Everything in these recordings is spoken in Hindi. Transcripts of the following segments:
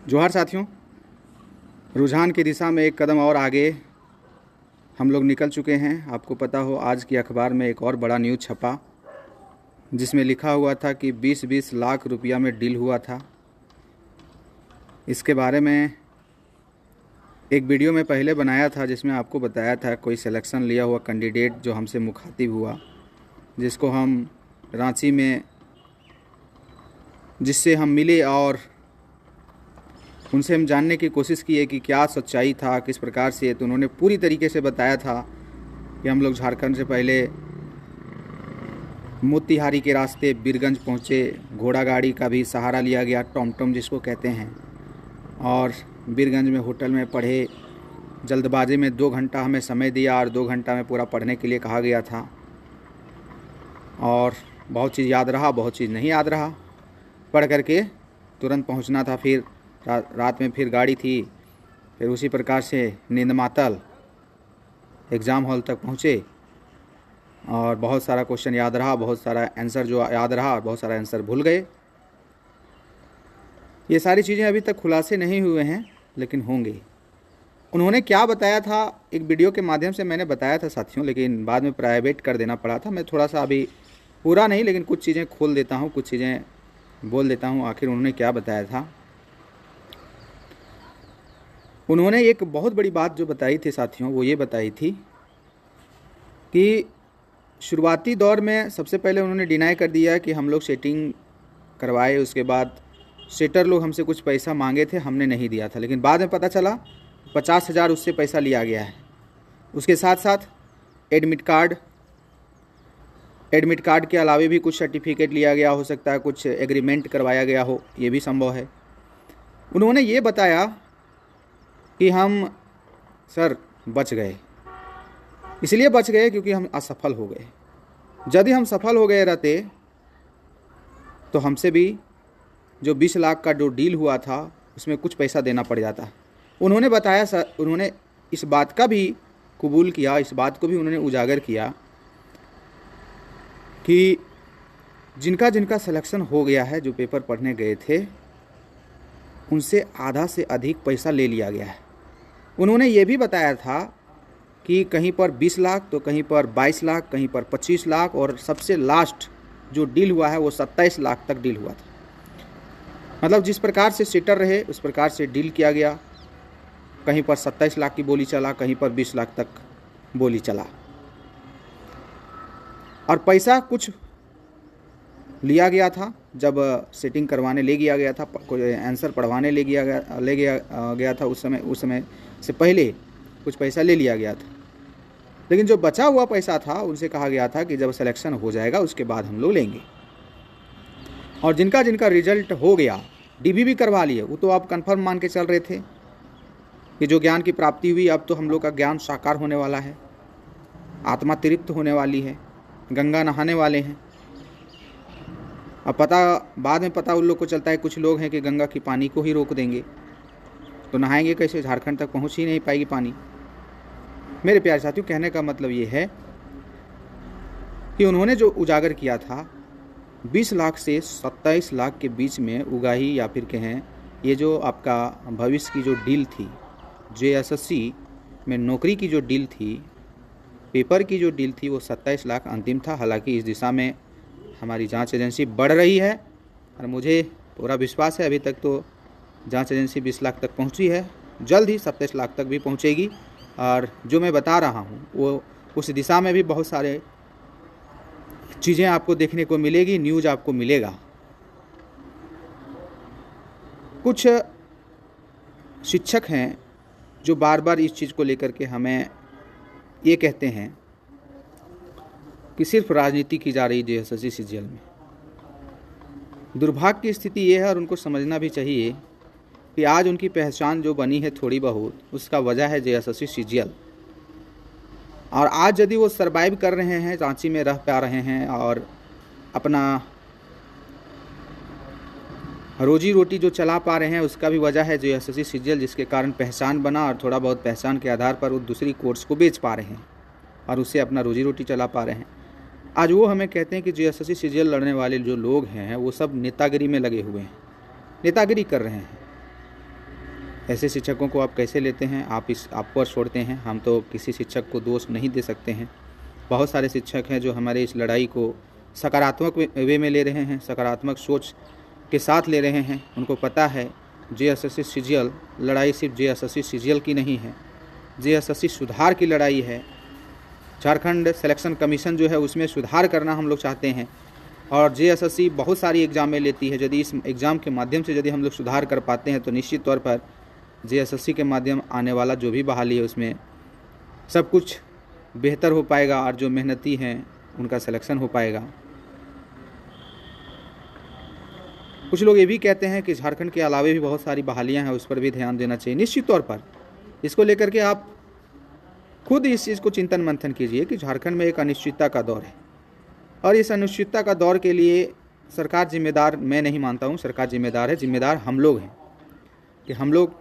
जोहार साथियों। रुझान की दिशा में एक कदम और आगे हम लोग निकल चुके हैं। आपको पता हो, आज की अखबार में एक और बड़ा न्यूज़ छपा जिसमें लिखा हुआ था कि 20-20 लाख रुपया में डील हुआ था। इसके बारे में एक वीडियो में पहले बनाया था जिसमें आपको बताया था कोई सिलेक्शन लिया हुआ कैंडिडेट जो हमसे मुखातिब हुआ, जिसको हम रांची में जिससे हम मिले और उनसे हम जानने की कोशिश किए कि क्या सच्चाई था, किस प्रकार से। तो उन्होंने पूरी तरीके से बताया था कि हम लोग झारखंड से पहले मोतिहारी के रास्ते बीरगंज पहुँचे, घोड़ा गाड़ी का भी सहारा लिया गया, टॉम जिसको कहते हैं, और बीरगंज में होटल में पढ़े। जल्दबाजी में 2 घंटा हमें समय दिया और 2 घंटा में पूरा पढ़ने के लिए कहा गया था, और बहुत चीज़ याद रहा, बहुत चीज़ नहीं याद रहा। पढ़ करके तुरंत पहुंचना था। फिर रात में फिर गाड़ी थी, फिर उसी प्रकार से नींद मातल एग्ज़ाम हॉल तक पहुँचे, और बहुत सारा क्वेश्चन याद रहा, बहुत सारा आंसर जो याद रहा और बहुत सारा आंसर भूल गए। ये सारी चीज़ें अभी तक खुलासे नहीं हुए हैं, लेकिन होंगे। उन्होंने क्या बताया था एक वीडियो के माध्यम से मैंने बताया था साथियों, लेकिन बाद में प्राइवेट कर देना पड़ा था। मैं थोड़ा सा अभी पूरा नहीं, लेकिन कुछ चीज़ें खोल देता हूँ, कुछ चीज़ें बोल देता हूँ। आखिर उन्होंने क्या बताया था। उन्होंने एक बहुत बड़ी बात जो बताई थी साथियों, वो ये बताई थी कि शुरुआती दौर में सबसे पहले उन्होंने डिनाई कर दिया कि हम लोग सेटिंग करवाए, उसके बाद सेटर लोग हमसे कुछ पैसा मांगे थे, हमने नहीं दिया था। लेकिन बाद में पता चला 50,000 उससे पैसा लिया गया है। उसके साथ साथ एडमिट कार्ड के अलावे भी कुछ सर्टिफिकेट लिया गया, हो सकता है कुछ एग्रीमेंट करवाया गया हो, ये भी संभव है। उन्होंने ये बताया कि हम सर बच गए, इसलिए बच गए क्योंकि हम असफल हो गए। यदि हम सफल हो गए रहते तो हमसे भी जो 20 लाख का जो डील हुआ था उसमें कुछ पैसा देना पड़ जाता। उन्होंने बताया सर, उन्होंने इस बात का भी कबूल किया, इस बात को भी उन्होंने उजागर किया कि जिनका जिनका सिलेक्शन हो गया है, जो पेपर पढ़ने गए थे, उनसे आधा से अधिक पैसा ले लिया गया है। उन्होंने ये भी बताया था कि कहीं पर 20 लाख तो कहीं पर 22 लाख, कहीं पर 25 लाख, और सबसे लास्ट जो डील हुआ है वो 27 लाख तक डील हुआ था। मतलब जिस प्रकार से सीटर रहे उस प्रकार से डील किया गया। कहीं पर 27 लाख की बोली चला, कहीं पर 20 लाख तक बोली चला, और पैसा कुछ लिया गया था। जब सेटिंग करवाने ले गया गया था, कोई आंसर पढ़वाने ले गया था, उस समय से पहले कुछ पैसा ले लिया गया था। लेकिन जो बचा हुआ पैसा था उनसे कहा गया था कि जब सिलेक्शन हो जाएगा उसके बाद हम लोग लेंगे। और जिनका जिनका रिजल्ट हो गया, डीबी भी करवा लिए, वो तो आप कंफर्म मान के चल रहे थे कि जो ज्ञान की प्राप्ति हुई, अब तो हम लोग का ज्ञान साकार होने वाला है, आत्मा तृप्त होने वाली है, गंगा नहाने वाले हैं। अब बाद में पता उन लोग को चलता है, कुछ लोग हैं कि गंगा की पानी को ही रोक देंगे, तो नहाएंगे कैसे, झारखंड तक पहुंच ही नहीं पाएगी पानी। मेरे प्यारे साथियों, कहने का मतलब ये है कि उन्होंने जो उजागर किया था 20 लाख से 27 लाख के बीच में उगाही, या फिर कहें ये जो आपका भविष्य की जो डील थी, जेएसएससी में नौकरी की जो डील थी, पेपर की जो डील थी, वो 27 लाख अंतिम था। हालांकि इस दिशा में हमारी जांच एजेंसी बढ़ रही है, और मुझे पूरा विश्वास है अभी तक तो जांच एजेंसी 20 लाख तक पहुंची है, जल्द ही 27 लाख तक भी पहुंचेगी। और जो मैं बता रहा हूं वो उस दिशा में भी बहुत सारे चीज़ें आपको देखने को मिलेगी, न्यूज़ आपको मिलेगा। कुछ शिक्षक हैं जो बार बार इस चीज़ को लेकर के हमें ये कहते हैं कि सिर्फ राजनीति की जा रही है जेएसएससी सीजीएल में। दुर्भाग्य की स्थिति ये है, और उनको समझना भी चाहिए कि आज उनकी पहचान जो बनी है थोड़ी बहुत, उसका वजह है जेएसएससी सीजीएल। और आज यदि वो सरवाइव कर रहे हैं, रांची में रह पा रहे हैं और अपना रोजी रोटी जो चला पा रहे हैं, उसका भी वजह है जेएसएससी सीजीएल, जिसके कारण पहचान बना, और थोड़ा बहुत पहचान के आधार पर वो दूसरी कोर्स को बेच पा रहे हैं और उससे अपना रोजी रोटी चला पा रहे हैं। आज वो हमें कहते हैं कि जेएसएससी सीजीएल लड़ने वाले जो लोग हैं वो सब नेतागिरी में लगे हुए हैं, नेतागिरी कर रहे हैं। ऐसे शिक्षकों को आप कैसे लेते हैं, आप पर छोड़ते हैं। हम तो किसी शिक्षक को दोष नहीं दे सकते हैं। बहुत सारे शिक्षक हैं जो हमारे इस लड़ाई को सकारात्मक वे में ले रहे हैं, सकारात्मक सोच के साथ ले रहे हैं। उनको पता है जेएसएससी सीजीएल लड़ाई सिर्फ जेएसएससी सीजीएल की नहीं है, जेएसएससी सुधार की लड़ाई है। झारखंड सिलेक्शन कमीशन जो है उसमें सुधार करना हम लोग चाहते हैं। और जेएसएससी बहुत सारी एग्ज़ामें लेती है। यदि इस एग्ज़ाम के माध्यम से यदि हम लोग सुधार कर पाते हैं तो निश्चित तौर पर जेएसएससी के माध्यम आने वाला जो भी बहाली है उसमें सब कुछ बेहतर हो पाएगा और जो मेहनती हैं उनका सिलेक्शन हो पाएगा। कुछ लोग ये भी कहते हैं कि झारखंड के अलावे भी बहुत सारी बहालियां हैं, उस पर भी ध्यान देना चाहिए। निश्चित तौर पर इसको लेकर के आप खुद इस चीज़ को चिंतन मंथन कीजिए कि झारखंड में एक अनिश्चितता का दौर है और इस अनिश्चितता का दौर के लिए सरकार जिम्मेदार मैं नहीं मानता हूँ। सरकार जिम्मेदार है, जिम्मेदार हम लोग हैं कि हम लोग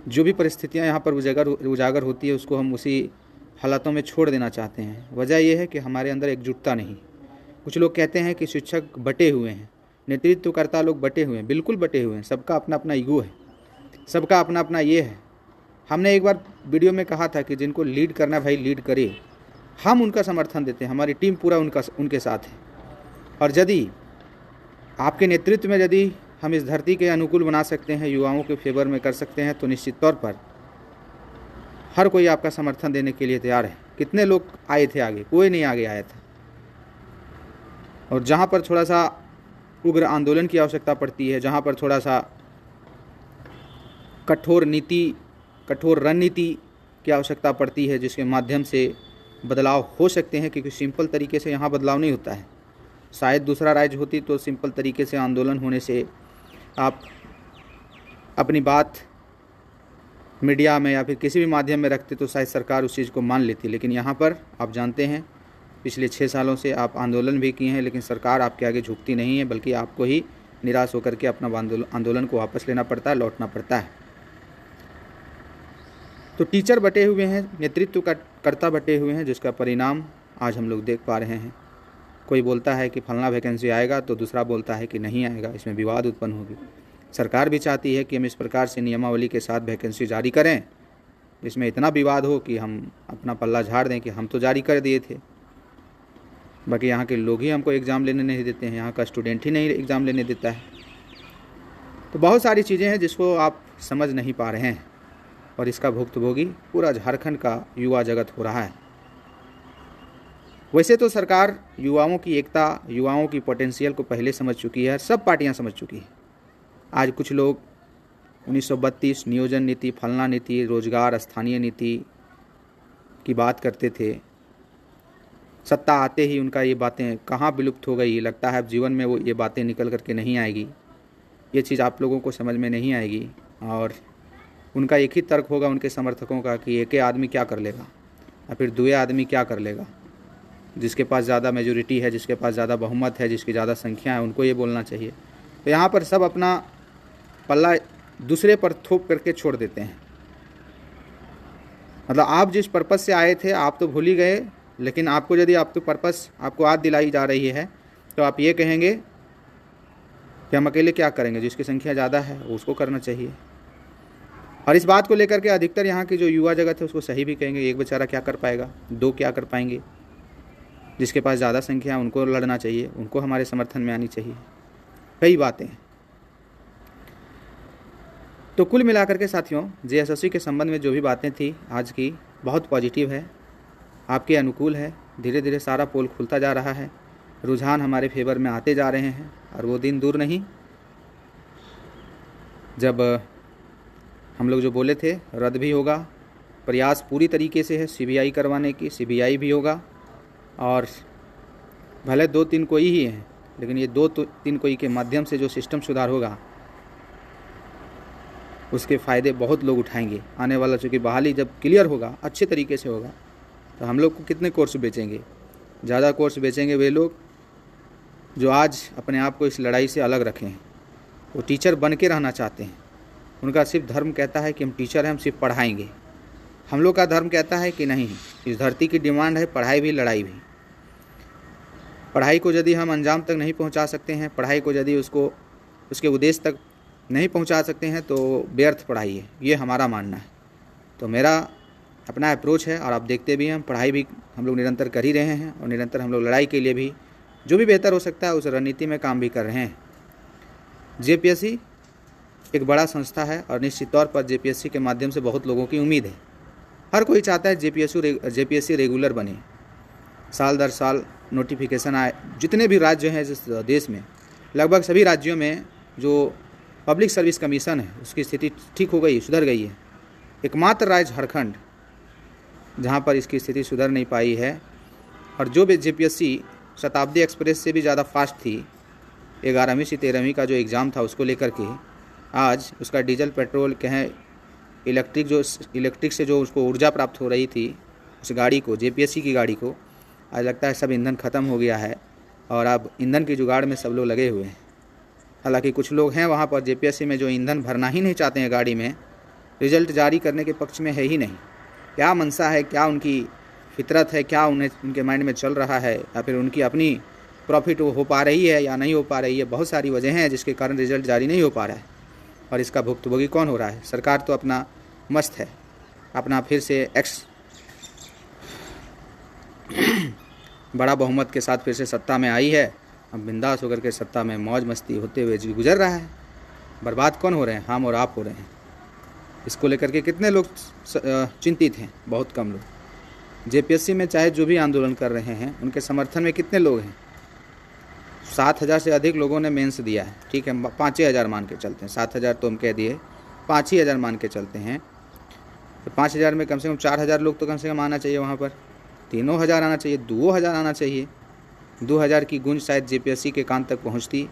जो भी परिस्थितियाँ यहाँ पर उजागर होती है उसको हम उसी हालातों में छोड़ देना चाहते हैं। वजह यह है कि हमारे अंदर एकजुटता नहीं। कुछ लोग कहते हैं कि शिक्षक बटे हुए हैं, नेतृत्वकर्ता लोग बटे हुए हैं। बिल्कुल बटे हुए हैं, सबका अपना अपना ईगो है, सबका अपना अपना ये है। हमने एक बार वीडियो में कहा था कि जिनको लीड करना भाई लीड करे, हम उनका समर्थन देते हैं, हमारी टीम पूरा उनके साथ है। और यदि आपके नेतृत्व में यदि हम इस धरती के अनुकूल बना सकते हैं, युवाओं के फेवर में कर सकते हैं तो निश्चित तौर पर हर कोई आपका समर्थन देने के लिए तैयार है। कितने लोग आए थे आगे, कोई नहीं आगे आया था। और जहाँ पर थोड़ा सा उग्र आंदोलन की आवश्यकता पड़ती है, जहाँ पर थोड़ा सा कठोर रणनीति की आवश्यकता पड़ती है जिसके माध्यम से बदलाव हो सकते हैं, क्योंकि सिंपल तरीके से यहाँ बदलाव नहीं होता है। शायद दूसरा राज्य होती तो सिंपल तरीके से आंदोलन होने से आप अपनी बात मीडिया में या फिर किसी भी माध्यम में रखते तो शायद सरकार उस चीज़ को मान लेती। लेकिन यहाँ पर आप जानते हैं पिछले 6 सालों से आप आंदोलन भी किए हैं, लेकिन सरकार आपके आगे झुकती नहीं है, बल्कि आपको ही निराश होकर के अपना आंदोलन को वापस लेना पड़ता है, लौटना पड़ता है। तो टीचर बटे हुए हैं, नेतृत्व कर्ता बटे हुए हैं, जिसका परिणाम आज हम लोग देख पा रहे हैं। कोई बोलता है कि फलना वैकेंसी आएगा तो दूसरा बोलता है कि नहीं आएगा, इसमें विवाद उत्पन्न होगी। सरकार भी चाहती है कि हम इस प्रकार से नियमावली के साथ वैकेंसी जारी करें जिसमें इतना विवाद हो कि हम अपना पल्ला झाड़ दें कि हम तो जारी कर दिए थे, बाकी यहाँ के लोग ही हमको एग्ज़ाम लेने नहीं देते हैं, यहाँ का स्टूडेंट ही नहीं एग्ज़ाम लेने देता है। तो बहुत सारी चीज़ें हैं जिसको आप समझ नहीं पा रहे हैं और इसका भुक्तभोगी पूरा झारखंड का युवा जगत हो रहा है। वैसे तो सरकार युवाओं की एकता, युवाओं की पोटेंशियल को पहले समझ चुकी है, सब पार्टियां समझ चुकी है। आज कुछ लोग 1932 नियोजन नीति, फलना नीति, रोजगार, स्थानीय नीति की बात करते थे। सत्ता आते ही उनका ये बातें कहाँ विलुप्त हो गई। लगता है अब जीवन में वो ये बातें निकल करके नहीं आएगी। ये चीज़ आप लोगों को समझ में नहीं आएगी और उनका एक ही तर्क होगा उनके समर्थकों का कि एक आदमी क्या कर लेगा या फिर दूसरे आदमी क्या कर लेगा। जिसके पास ज़्यादा मेजोरिटी है, जिसके पास ज़्यादा बहुमत है, जिसकी ज़्यादा संख्या है, उनको ये बोलना चाहिए। तो यहाँ पर सब अपना पल्ला दूसरे पर थोप करके छोड़ देते हैं। मतलब आप जिस पर्पस से आए थे आप तो भूल ही गए, लेकिन आपको यदि आपको पर्पस आपको याद दिलाई जा रही है तो आप ये कहेंगे कि हम अकेले क्या करेंगे, जिसकी संख्या ज़्यादा है उसको करना चाहिए। और इस बात को लेकर के अधिकतर यहाँ की जो युवा जगत है उसको सही भी कहेंगे। एक बेचारा क्या कर पाएगा, दो क्या कर पाएंगे। जिसके पास ज़्यादा संख्या है उनको लड़ना चाहिए, उनको हमारे समर्थन में आनी चाहिए। कई बातें हैं। तो कुल मिलाकर के साथियों, जेएसएससी के संबंध में जो भी बातें थी आज की बहुत पॉजिटिव है, आपके अनुकूल है। धीरे धीरे सारा पोल खुलता जा रहा है, रुझान हमारे फेवर में आते जा रहे हैं और वो दिन दूर नहीं जब हम लोग जो बोले थे रद्द भी होगा। प्रयास पूरी तरीके से है सीबीआई करवाने की, सीबीआई भी होगा। और भले 2-3 कोई ही हैं, लेकिन ये 2-3 कोई के माध्यम से जो सिस्टम सुधार होगा उसके फ़ायदे बहुत लोग उठाएंगे। आने वाला चूँकि बहाली जब क्लियर होगा, अच्छे तरीके से होगा, तो हम लोग को कितने कोर्स बेचेंगे। ज़्यादा कोर्स बेचेंगे वे लोग जो आज अपने आप को इस लड़ाई से अलग रखे हैं। वो टीचर बन के रहना चाहते हैं। उनका सिर्फ धर्म कहता है कि हम टीचर हैं, हम सिर्फ पढ़ाएंगे। हम लोग का धर्म कहता है कि नहीं, इस धरती की डिमांड है पढ़ाई भी लड़ाई भी। पढ़ाई को यदि हम अंजाम तक नहीं पहुंचा सकते हैं, पढ़ाई को यदि उसके उद्देश्य तक नहीं पहुंचा सकते हैं तो व्यर्थ पढ़ाई है, ये हमारा मानना है। तो मेरा अपना अप्रोच है, और आप देखते भी हैं पढ़ाई भी हम लोग निरंतर कर ही रहे हैं, और निरंतर हम लोग लड़ाई के लिए भी जो भी बेहतर हो सकता है उस रणनीति में काम भी कर रहे हैं। जेपीएससी एक बड़ा संस्था है और निश्चित तौर पर जेपीएससी के माध्यम से बहुत लोगों की उम्मीद है। हर कोई चाहता है जेपीएससी रेगुलर बने, साल दर साल नोटिफिकेशन आए। जितने भी राज्य हैं इस देश में, लगभग सभी राज्यों में जो पब्लिक सर्विस कमीशन है उसकी स्थिति ठीक हो गई, सुधर गई है। एकमात्र राज्य झारखंड जहाँ पर इसकी स्थिति सुधर नहीं पाई है, और जो भी जेपीएससी शताब्दी एक्सप्रेस से भी ज़्यादा फास्ट थी, 11वीं से 13वीं का जो एग्ज़ाम था उसको लेकर के, आज उसका डीजल पेट्रोल कहें इलेक्ट्रिक से जो उसको ऊर्जा प्राप्त हो रही थी उस गाड़ी को, जेपीएससी की गाड़ी को, आज लगता है सब ईंधन ख़त्म हो गया है और अब ईंधन की जुगाड़ में सब लोग लगे हुए हैं। हालांकि कुछ लोग हैं वहाँ पर जेपीएससी में जो ईंधन भरना ही नहीं चाहते हैं गाड़ी में, रिजल्ट जारी करने के पक्ष में है ही नहीं। क्या मनसा है, क्या उनकी फितरत है, क्या उनके माइंड में चल रहा है, या फिर उनकी अपनी प्रॉफिट हो पा रही है या नहीं हो पा रही है। बहुत सारी वजह हैं जिसके कारण रिजल्ट जारी नहीं हो पा रहा है, और इसका भुक्तभोगी कौन हो रहा है? सरकार तो अपना मस्त है, अपना फिर से बड़ा बहुमत के साथ फिर से सत्ता में आई है। अब बिंदास होकर के सत्ता में मौज मस्ती होते हुए जी गुजर रहा है। बर्बाद कौन हो रहे हैं? हम और आप हो रहे हैं। इसको लेकर के कितने लोग चिंतित हैं? बहुत कम लोग। जेपीएससी में चाहे जो भी आंदोलन कर रहे हैं उनके समर्थन में कितने लोग हैं? 7,000 से अधिक लोगों ने मेंस दिया है। ठीक है, 5,000 मान के चलते हैं, 7,000 तो हम कह दिए, 5,000 मान के चलते हैं। तो 5,000 में कम से कम 4,000 लोग तो कम से कम आना चाहिए वहाँ पर। 3,000 आना चाहिए, 2,000 आना चाहिए। 2,000 की गूंज शायद जेपीएससी के कान तक पहुँचती।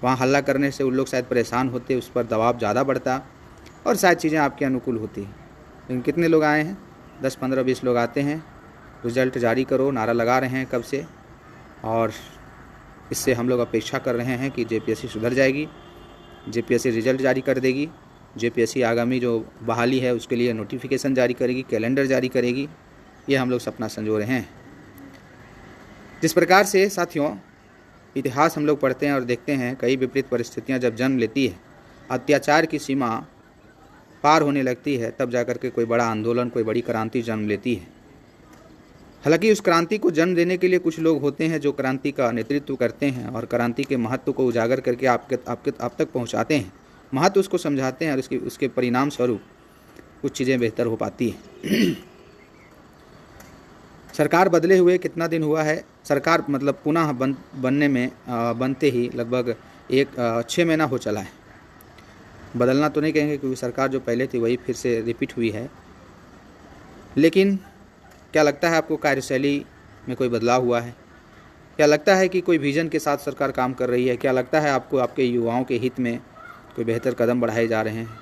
वहाँ हल्ला करने से उन लोग शायद परेशान होते, उस पर दबाव ज़्यादा बढ़ता और शायद चीज़ें आपके अनुकूल होती। लेकिन कितने लोग आए हैं? 10, 15, 20 लोग आते हैं। रिजल्ट जारी करो नारा लगा रहे हैं कब से, और इससे हम लोग अपेक्षा कर रहे हैं कि जेपीएससी सुधर जाएगी, जेपीएससी रिजल्ट जारी कर देगी, जेपीएससी आगामी जो बहाली है उसके लिए नोटिफिकेशन जारी करेगी, कैलेंडर जारी करेगी। ये हम लोग सपना संजो रहे हैं। जिस प्रकार से साथियों इतिहास हम लोग पढ़ते हैं और देखते हैं, कई विपरीत परिस्थितियां जब जन्म लेती है, अत्याचार की सीमा पार होने लगती है, तब जाकर के कोई बड़ा आंदोलन, कोई बड़ी क्रांति जन्म लेती है। हालांकि उस क्रांति को जन्म देने के लिए कुछ लोग होते हैं जो क्रांति का नेतृत्व करते हैं और क्रांति के महत्व को उजागर करके आप तक पहुंचाते हैं, महत्व उसको समझाते हैं, और उसके परिणाम स्वरूप कुछ चीज़ें बेहतर हो पाती हैं। सरकार बदले हुए कितना दिन हुआ है? सरकार मतलब पुनः बनते ही लगभग 6 महीना हो चला है। बदलना तो नहीं कहेंगे क्योंकि सरकार जो पहले थी वही फिर से रिपीट हुई है। लेकिन क्या लगता है आपको कार्यशैली में कोई बदलाव हुआ है? क्या लगता है कि कोई विजन के साथ सरकार काम कर रही है? क्या लगता है आपको आपके युवाओं के हित में कोई बेहतर कदम बढ़ाए जा रहे हैं?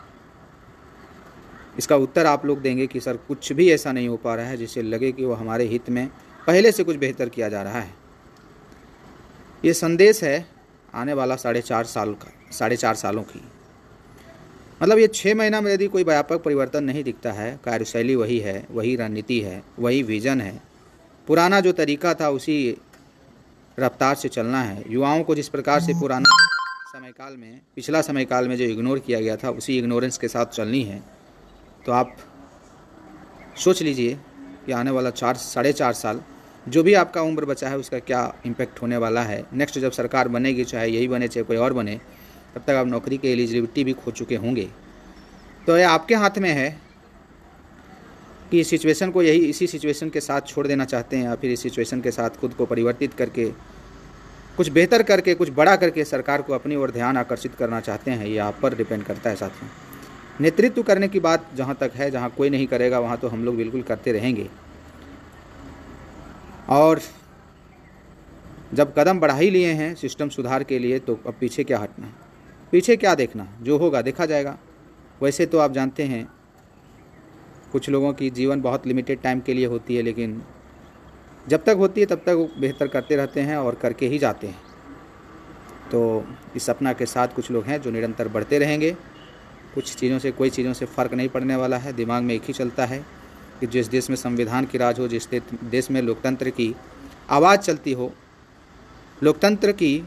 इसका उत्तर आप लोग देंगे कि सर कुछ भी ऐसा नहीं हो पा रहा है जिससे लगे कि वो हमारे हित में पहले से कुछ बेहतर किया जा रहा है। ये संदेश है आने वाला 4.5 सालों की। मतलब ये 6 महीना में यदि कोई व्यापक परिवर्तन नहीं दिखता है, कार्यशैली वही है, वही रणनीति है, वही विजन है, पुराना जो तरीका था उसी रफ्तार से चलना है, युवाओं को जिस प्रकार से पिछला समयकाल में जो इग्नोर किया गया था उसी इग्नोरेंस के साथ चलनी है, तो आप सोच लीजिए कि आने वाला 4.5 साल जो भी आपका उम्र बचा है उसका क्या इम्पैक्ट होने वाला है। नेक्स्ट जब सरकार बनेगी, चाहे यही बने चाहे कोई और बने, तब तक आप नौकरी की एलिजिबिलिटी भी खो चुके होंगे। तो ये आपके हाथ में है कि इसी सिचुएशन के साथ छोड़ देना चाहते हैं, या फिर इस सिचुएशन के साथ खुद को परिवर्तित करके कुछ बेहतर करके, कुछ बड़ा करके सरकार को अपनी ओर ध्यान आकर्षित करना चाहते हैं। ये आप पर डिपेंड करता है साथियों। नेतृत्व करने की बात जहाँ तक है, जहाँ कोई नहीं करेगा वहाँ तो हम लोग बिल्कुल करते रहेंगे। और जब कदम बढ़ा ही लिए हैं सिस्टम सुधार के लिए, तो अब पीछे क्या हटना, पीछे क्या देखना, जो होगा देखा जाएगा। वैसे तो आप जानते हैं कुछ लोगों की जीवन बहुत लिमिटेड टाइम के लिए होती है, लेकिन जब तक होती है तब तक वो बेहतर करते रहते हैं और करके ही जाते हैं। तो इस सपना के साथ कुछ लोग हैं जो निरंतर बढ़ते रहेंगे। कोई चीज़ों से फ़र्क नहीं पड़ने वाला है। दिमाग में एक ही चलता है कि जिस देश में संविधान की राज हो, जिस देश में लोकतंत्र की आवाज़ चलती हो, लोकतंत्र की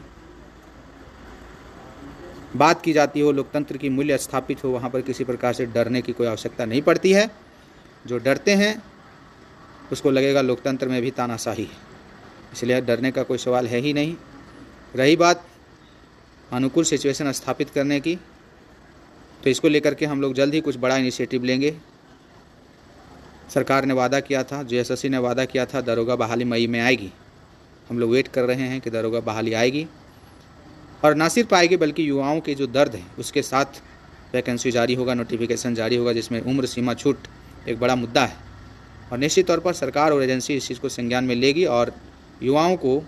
बात की जाती हो, लोकतंत्र की मूल्य स्थापित हो, वहाँ पर किसी प्रकार से डरने की कोई आवश्यकता नहीं पड़ती है। जो डरते हैं उसको लगेगा लोकतंत्र में भी तानाशाही है, इसलिए डरने का कोई सवाल है ही नहीं। रही बात अनुकूल सिचुएशन स्थापित करने की, तो इसको लेकर के हम लोग जल्द ही कुछ बड़ा इनिशिएटिव लेंगे। सरकार ने वादा किया था, जेएसएससी ने वादा किया था दरोगा बहाली मई में आएगी। हम लोग वेट कर रहे हैं कि दरोगा बहाली आएगी, और ना सिर्फ आएगी बल्कि युवाओं के जो दर्द है उसके साथ वैकेंसी जारी होगा, नोटिफिकेशन जारी होगा, जिसमें उम्र सीमा छूट एक बड़ा मुद्दा है। और निश्चित तौर पर सरकार और एजेंसी इस चीज़ को संज्ञान में लेगी और युवाओं को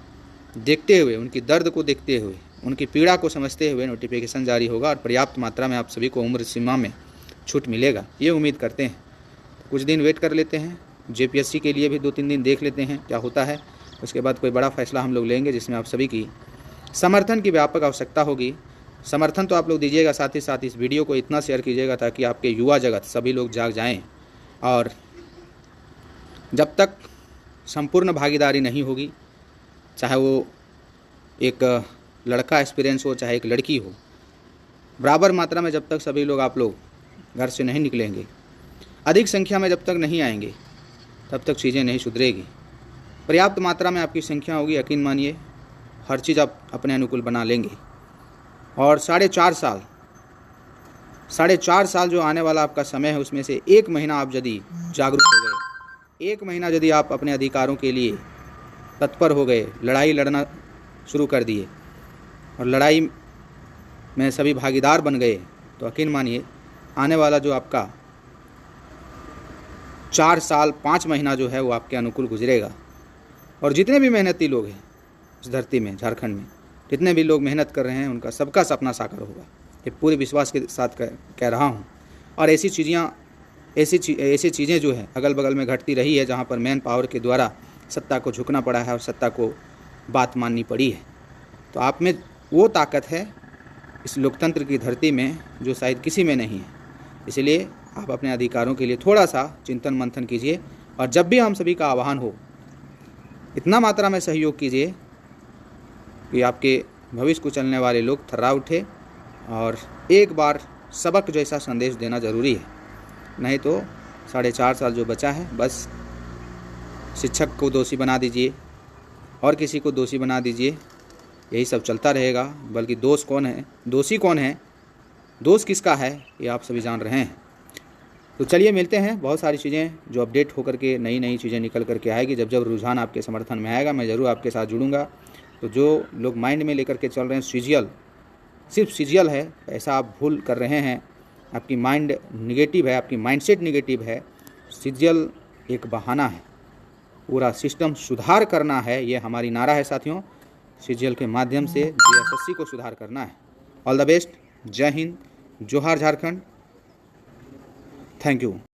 देखते हुए, उनकी दर्द को देखते हुए, उनकी पीड़ा को समझते हुए नोटिफिकेशन जारी होगा और पर्याप्त मात्रा में आप सभी को उम्र सीमा में छूट मिलेगा, ये उम्मीद करते हैं। तो कुछ दिन वेट कर लेते हैं, जेपीएससी के लिए भी 2-3 दिन देख लेते हैं क्या होता है। उसके बाद कोई बड़ा फैसला हम लोग लेंगे जिसमें आप सभी की समर्थन की व्यापक आवश्यकता होगी। समर्थन तो आप लोग दीजिएगा, साथ ही साथ इस वीडियो को इतना शेयर कीजिएगा ताकि आपके युवा जगत सभी लोग जाग जाएं। और जब तक संपूर्ण भागीदारी नहीं होगी, चाहे वो एक लड़का एक्सपीरियंस हो चाहे एक लड़की हो, बराबर मात्रा में जब तक सभी लोग आप लोग घर से नहीं निकलेंगे, अधिक संख्या में जब तक नहीं आएंगे, तब तक चीज़ें नहीं सुधरेगी। पर्याप्त मात्रा में आपकी संख्या होगी, यकीन मानिए हर चीज़ आप अपने अनुकूल बना लेंगे। और 4.5 साल जो आने वाला आपका समय है, उसमें से 1 महीना आप यदि जागरूक हो गए, 1 महीना यदि आप अपने अधिकारों के लिए तत्पर हो गए, लड़ाई लड़ना शुरू कर दिए और लड़ाई में सभी भागीदार बन गए, तो यकीन मानिए आने वाला जो आपका 4 साल 5 महीना जो है वो आपके अनुकूल गुजरेगा। और जितने भी मेहनती लोग हैं इस धरती में, झारखंड में जितने भी लोग मेहनत कर रहे हैं, उनका सबका सपना साकार होगा, ये पूरे विश्वास के साथ कह रहा हूँ। और ऐसी चीज़ें जो है अगल बगल में घटती रही है, जहाँ पर मैन पावर के द्वारा सत्ता को झुकना पड़ा है और सत्ता को बात माननी पड़ी है। तो आप में वो ताकत है इस लोकतंत्र की धरती में जो शायद किसी में नहीं है। इसलिए आप अपने अधिकारों के लिए थोड़ा सा चिंतन मंथन कीजिए, और जब भी हम सभी का आह्वान हो, इतना मात्रा में सहयोग कीजिए कि आपके भविष्य को चलने वाले लोग थर्रा उठे। और एक बार सबक जैसा संदेश देना ज़रूरी है, नहीं तो 4.5 साल जो बचा है, बस शिक्षक को दोषी बना दीजिए और किसी को दोषी बना दीजिए, यही सब चलता रहेगा। बल्कि दोष कौन है, दोषी कौन है, दोष किसका है, ये आप सभी जान रहे हैं। तो चलिए मिलते हैं, बहुत सारी चीज़ें जो अपडेट होकर के नई चीज़ें निकल करके आएगी। जब रुझान आपके समर्थन में आएगा, मैं ज़रूर आपके साथ जुड़ूंगा। तो जो लोग माइंड में लेकर के चल रहे हैं सीजीएल, सिर्फ सीजीएल है, ऐसा आप भूल कर रहे हैं। आपकी माइंड निगेटिव है, आपकी माइंडसेट निगेटिव है। सीजीएल एक बहाना है, पूरा सिस्टम सुधार करना है, ये हमारी नारा है साथियों। सीजीएल के माध्यम से जेएसएससी को सुधार करना है। ऑल द बेस्ट, जय हिंद, जोहार झारखंड, थैंक यू।